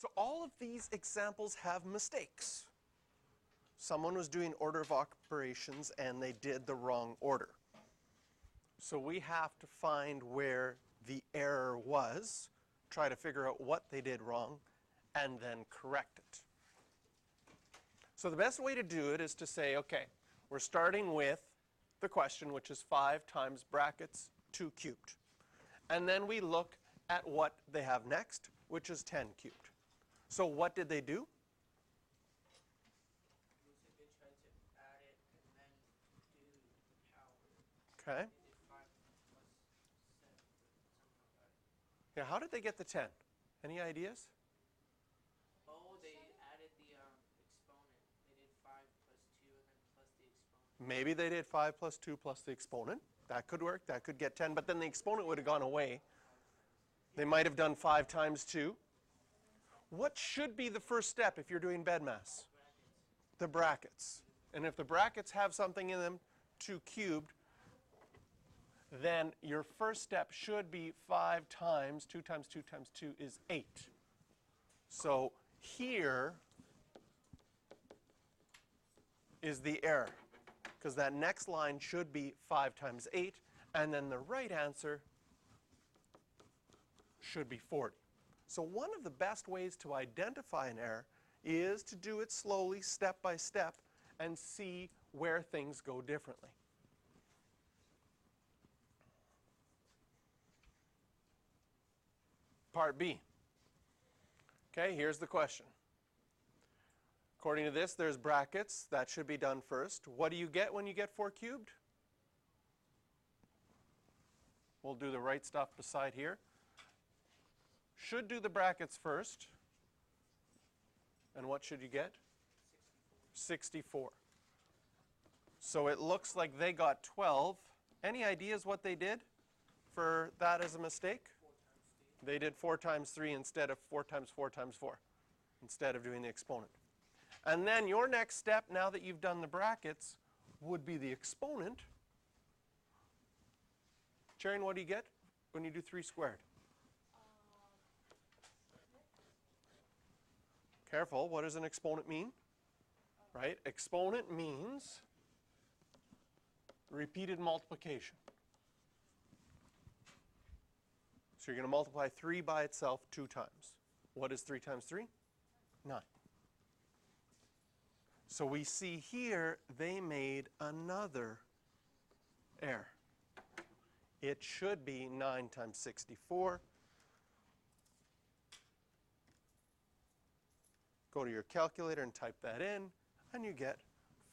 So all of these examples have mistakes. Someone was doing order of operations and they did the wrong order. So we have to find where the error was, try to figure out what they did wrong, and then correct it. So the best way to do it is to say, okay, we're starting with the question, which is 5 times brackets 2 cubed. And then we look at what they have next, which is 10 cubed. So what did they do? They tried to add it and then do the power. Okay. They did 5 plus 7, something like that. Yeah, how did they get the 10? Any ideas? Oh, they added the exponent. They did 5 plus 2 and then plus the exponent. Maybe they did 5 plus 2 plus the exponent. That could work. That could get 10. But then the exponent would have gone away. They might have done 5 times 2. What should be the first step if you're doing BEDMAS? The brackets. And if the brackets have something in them, 2 cubed, then your first step should be 5 times 2 times 2 times 2 is 8. So here is the error, because that next line should be 5 times 8, and then the right answer should be 40. So one of the best ways to identify an error is to do it slowly, step by step, and see where things go differently. Part B. Okay, here's the question. According to this, there's brackets. That should be done first. What do you get when you get 4 cubed? We'll do the right stuff beside here. Should do the brackets first. And what should you get? 64. So it looks like they got 12. Any ideas what they did for that as a mistake? 4 times 3. They did 4 times 3 instead of 4 times 4 times 4, instead of doing the exponent. And then your next step, now that you've done the brackets, would be the exponent. Sharon, what do you get when you do 3 squared? Careful, what does an exponent mean? Right? Exponent means repeated multiplication. So you're going to multiply 3 by itself 2 times. What is 3 times 3? 9. So we see here they made another error. It should be 9 times 64. Go to your calculator and type that in, and you get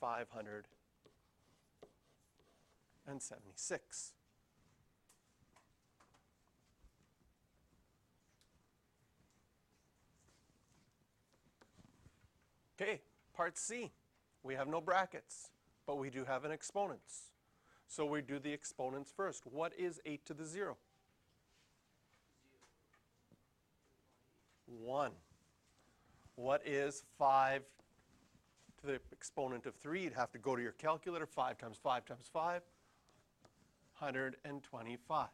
576. Okay, part C. We have no brackets, but we do have an exponents. So we do the exponents first. What is 8 to the 0? 1. What is 5 to the exponent of 3? You'd have to go to your calculator. 5 times 5 times 5, 125.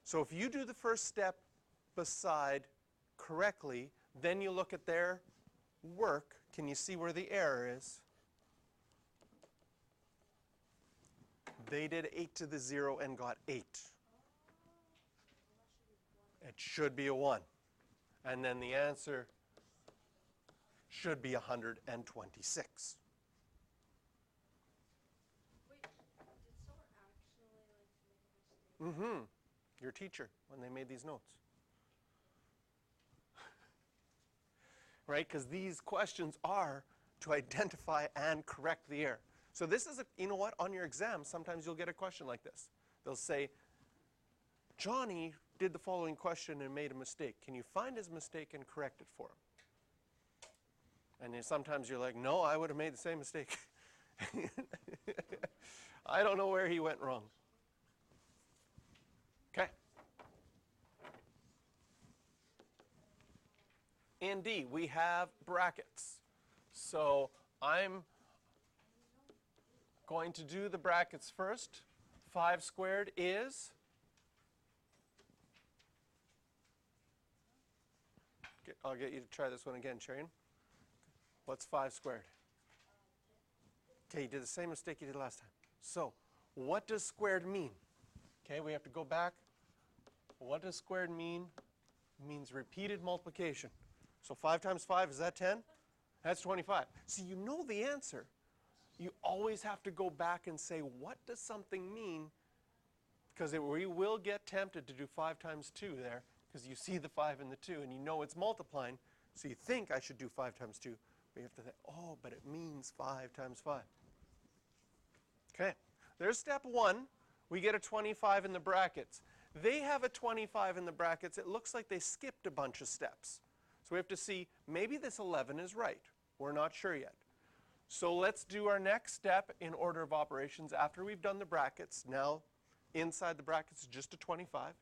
So if you do the first step beside correctly, then you look at their work. Can you see where the error is? They did 8 to the 0 and got 8. It should be a 1. And then the answer should be 126. Wait, did someone actually make a mistake? Your teacher, when they made these notes. Right? Because these questions are to identify and correct the error. So this is, you know what, on your exam, sometimes you'll get a question like this. They'll say, Johnny did the following question and made a mistake. Can you find his mistake and correct it for him? And then sometimes you're like, no, I would have made the same mistake. I don't know where he went wrong. Okay. In D, we have brackets. So I'm going to do the brackets first. 5 squared is I'll get you to try this one again, Cherian. What's 5 squared? Okay, you did the same mistake you did last time. So, what does squared mean? Okay, we have to go back. What does squared mean? It means repeated multiplication. So 5 times 5, is that 10? That's 25. So you know the answer. You always have to go back and say, what does something mean? Because we will get tempted to do 5 times 2 there, because you see the 5 and the 2, and you know it's multiplying. So you think I should do 5 times 2, but you have to think, oh, but it means 5 times 5. Okay, there's step 1. We get a 25 in the brackets. They have a 25 in the brackets. It looks like they skipped a bunch of steps. So we have to see, maybe this 11 is right. We're not sure yet. So let's do our next step in order of operations after we've done the brackets. Now, inside the brackets is just a 25.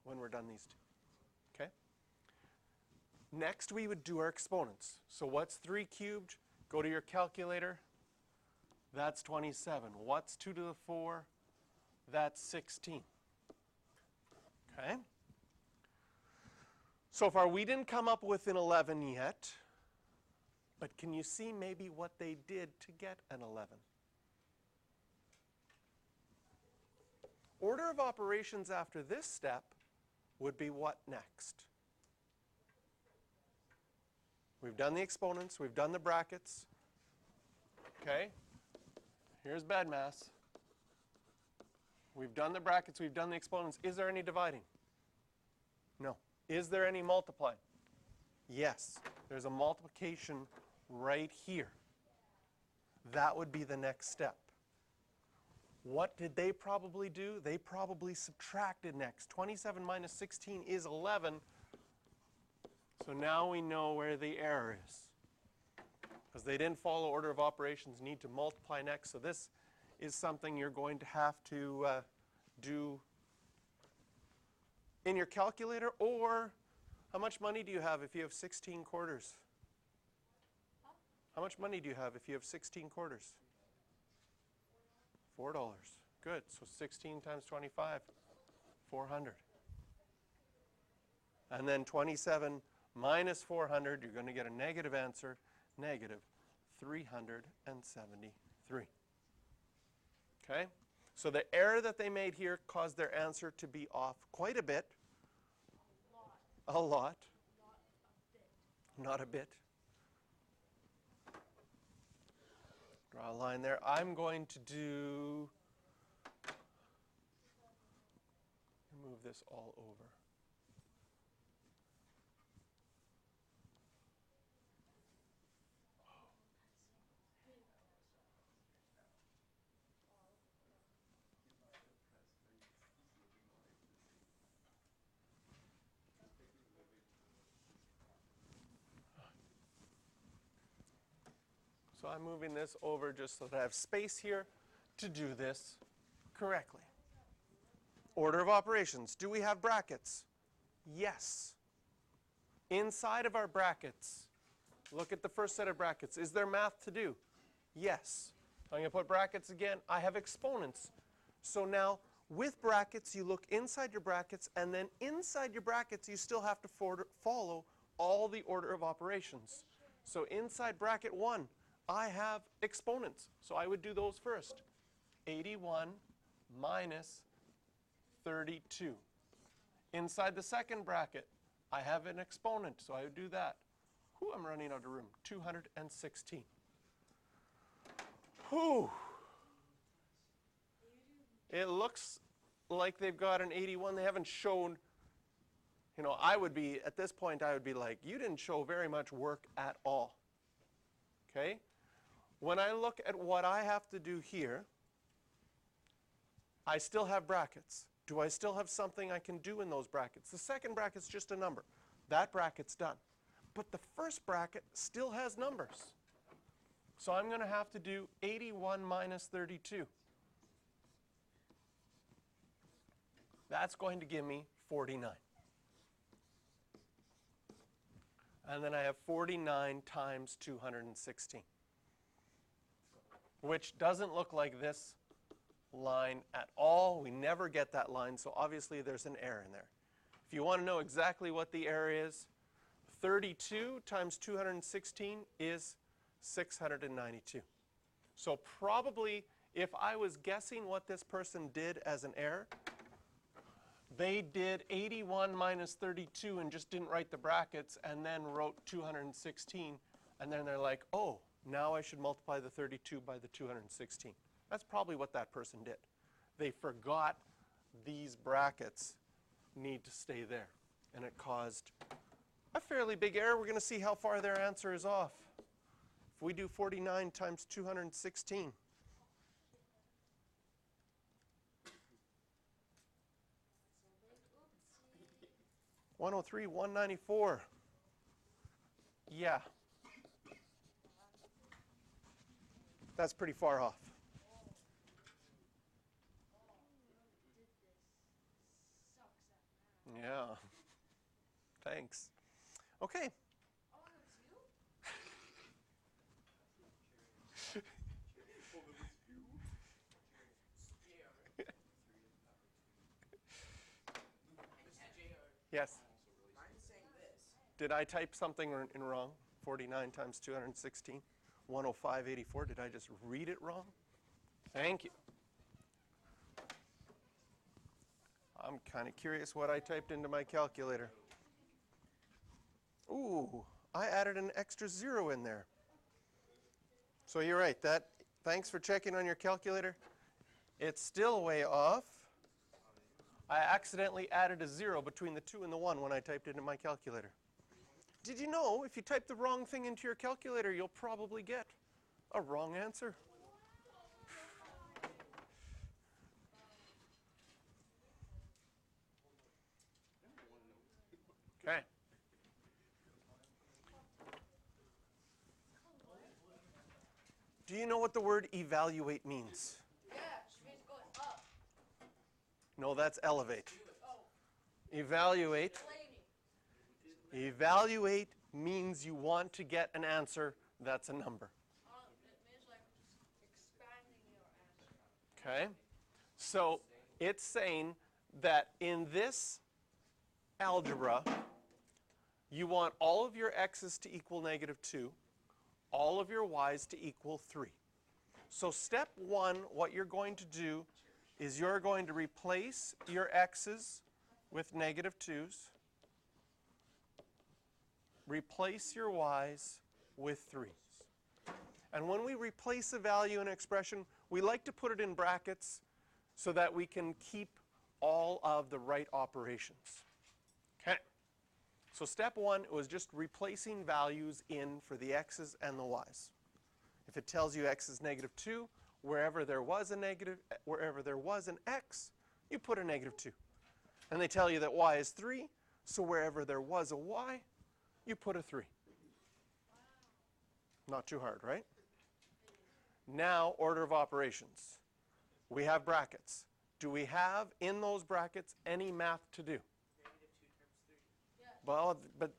When we're done these two. Okay? Next, we would do our exponents. So what's 3 cubed? Go to your calculator. That's 27. What's 2 to the 4? That's 16. Okay? So far, we didn't come up with an 11 yet. But can you see maybe what they did to get an 11? Order of operations after this step would be what next? We've done the exponents. We've done the brackets. Okay? Here's BEDMAS. We've done the brackets. We've done the exponents. Is there any dividing? No. Is there any multiplying? Yes. There's a multiplication right here. That would be the next step. What did they probably do? They probably subtracted next. 27 minus 16 is 11. So now we know where the error is. Because they didn't follow order of operations, need to multiply next. So this is something you're going to have to do in your calculator, or how much money do you have if you have 16 quarters? How much money do you have if you have 16 quarters? $4. Good. So 16 times 25, 400. And then 27 minus 400, you're going to get a negative answer, negative 373. Okay? So the error that they made here caused their answer to be off quite a bit. A lot. Not a bit. Draw a line there. I'm going to move this all over. So I'm moving this over just so that I have space here to do this correctly. Order of operations. Do we have brackets? Yes. Inside of our brackets, look at the first set of brackets. Is there math to do? Yes. I'm going to put brackets again. I have exponents. So now, with brackets, you look inside your brackets, and then inside your brackets, you still have to follow all the order of operations. So inside bracket 1, I have exponents, so I would do those first. 81 minus 32. Inside the second bracket, I have an exponent, so I would do that. Whew, I'm running out of room. 216. Whew. It looks like they've got an 81. They haven't shown, you know, I would be, at this point, I would be like, you didn't show very much work at all. Okay? When I look at what I have to do here, I still have brackets. Do I still have something I can do in those brackets? The second bracket's just a number. That bracket's done. But the first bracket still has numbers. So I'm going to have to do 81 minus 32. That's going to give me 49. And then I have 49 times 216. Which doesn't look like this line at all. We never get that line, so obviously there's an error in there. If you want to know exactly what the error is, 32 times 216 is 692. So probably, if I was guessing what this person did as an error, they did 81 minus 32 and just didn't write the brackets and then wrote 216. And then they're like, oh, now I should multiply the 32 by the 216. That's probably what that person did. They forgot these brackets need to stay there. And it caused a fairly big error. We're going to see how far their answer is off. If we do 49 times 216, 103, 194. Yeah. That's pretty far off. Yeah. Thanks. Okay. Yes. Did I type something in wrong? 49 times 216, 105.84. Did I just read it wrong? Thank you. I'm kind of curious what I typed into my calculator. Ooh, I added an extra 0 in there. So you're right. Thanks for checking on your calculator. It's still way off. I accidentally added a 0 between the 2 and the 1 when I typed it in my calculator. Did you know if you type the wrong thing into your calculator, you'll probably get a wrong answer? Okay. Do you know what the word evaluate means? Yeah, she means going up. No, that's elevate. Oh, Evaluate. explaining. Evaluate means you want to get an answer that's a number. It means like just expanding your answer. Okay? So it's saying that in this algebra, you want all of your x's to equal -2, all of your y's to equal 3. So step 1, what you're going to do is you're going to replace your x's with -2's. Replace your y's with 3's. And when we replace a value in an expression, we like to put it in brackets so that we can keep all of the right operations. Okay. So step 1 was just replacing values in for the x's and the y's. If it tells you x is -2, wherever there was an x, you put a -2. And they tell you that y is 3, so wherever there was a y, you put a 3. Not too hard, right? Now, order of operations. We have brackets. Do we have in those brackets any math to do? Well, but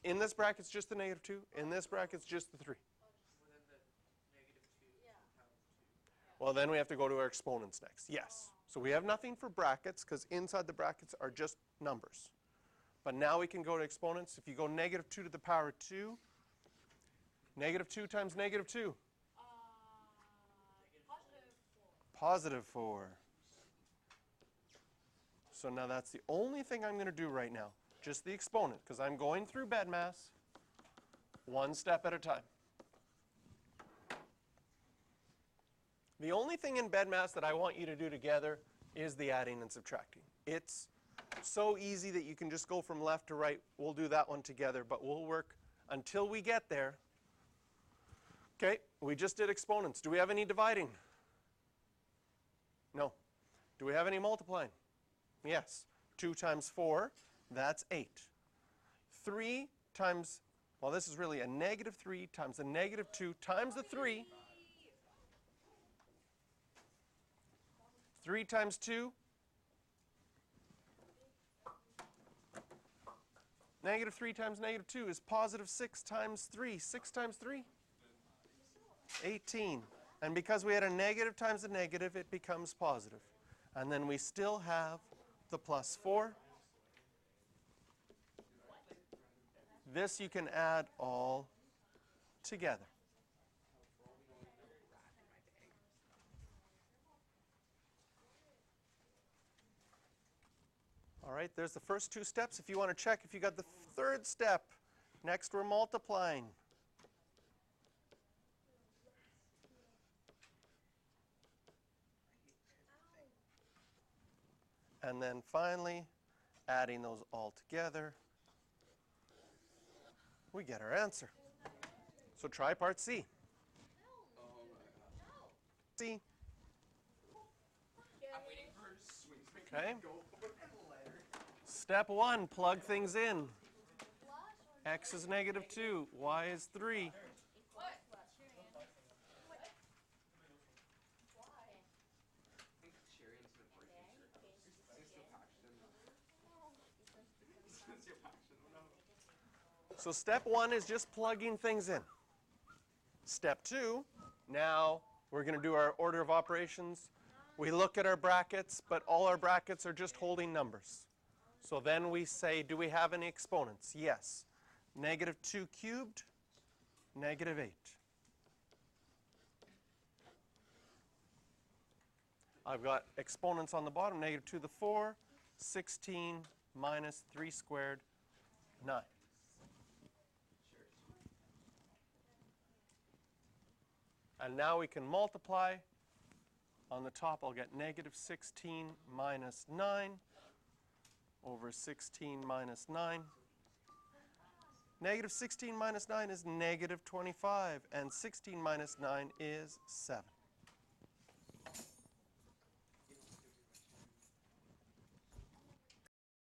in this bracket it's just the -2. In this bracket it's just the 3. Well, then we have to go to our exponents next. Yes. So we have nothing for brackets because inside the brackets are just numbers. But now we can go to exponents. If you go -2 to the power 2, -2 times -2. Positive 4. +4. So now that's the only thing I'm going to do right now. Just the exponent, because I'm going through BEDMAS one step at a time. The only thing in BEDMAS that I want you to do together is the adding and subtracting. It's so easy that you can just go from left to right. We'll do that one together, but we'll work until we get there. Okay, we just did exponents. Do we have any dividing? No. Do we have any multiplying? Yes. 2 times 4, that's 8. 3 times, well, this is really a -3 times a -2 times the 3. 3 times 2, -3 times -2 is +6 times 3. 6 times 3? 18. And because we had a negative times a negative, it becomes positive. And then we still have the +4 This you can add all together. All right, there's the first two steps. If you want to check if you got the third step, next we're multiplying. And then finally, adding those all together, we get our answer. So try part C. C. I'm waiting for Okay. Step 1, plug things in. X is -2, y is 3. So step 1 is just plugging things in. Step 2, now we're going to do our order of operations. We look at our brackets, but all our brackets are just holding numbers. So then we say, do we have any exponents? Yes. -2 cubed, -8. I've got exponents on the bottom, -2 to the 4, 16 minus 3 squared, 9. And now we can multiply. On the top, I'll get -16 minus 9 over 16 minus 9. -16 minus 9 is -25, and 16 minus 9 is 7.